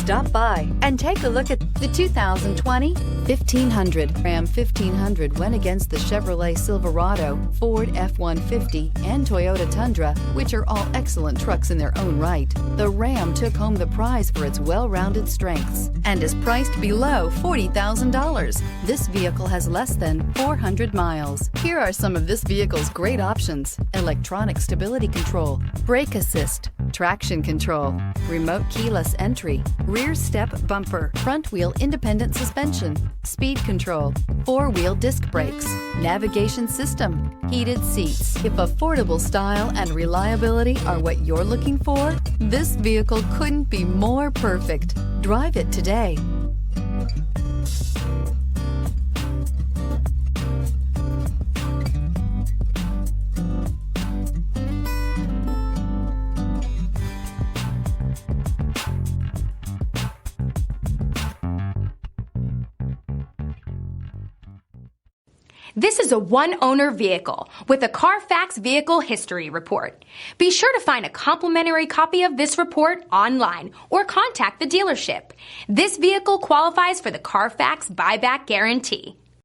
Stop by and take a look at the 2020 1500. Ram 1500 went against the Chevrolet Silverado, Ford F-150, and Toyota Tundra, which are all excellent trucks in their own right. The Ram took home the prize for its well-rounded strengths and is priced below $40,000. This vehicle has less than 400 miles. Here are some of this vehicle's great options: electronic stability control, brake assist, traction control, remote keyless entry, rear step bumper, front wheel independent suspension, speed control, four-wheel disc brakes, navigation system, heated seats. If affordable style and reliability are what you're looking for, this vehicle couldn't be more perfect. Drive it today. This is a one-owner vehicle with a Carfax Vehicle History Report. Be sure to find a complimentary copy of this report online or contact the dealership. This vehicle qualifies for the Carfax Buyback Guarantee.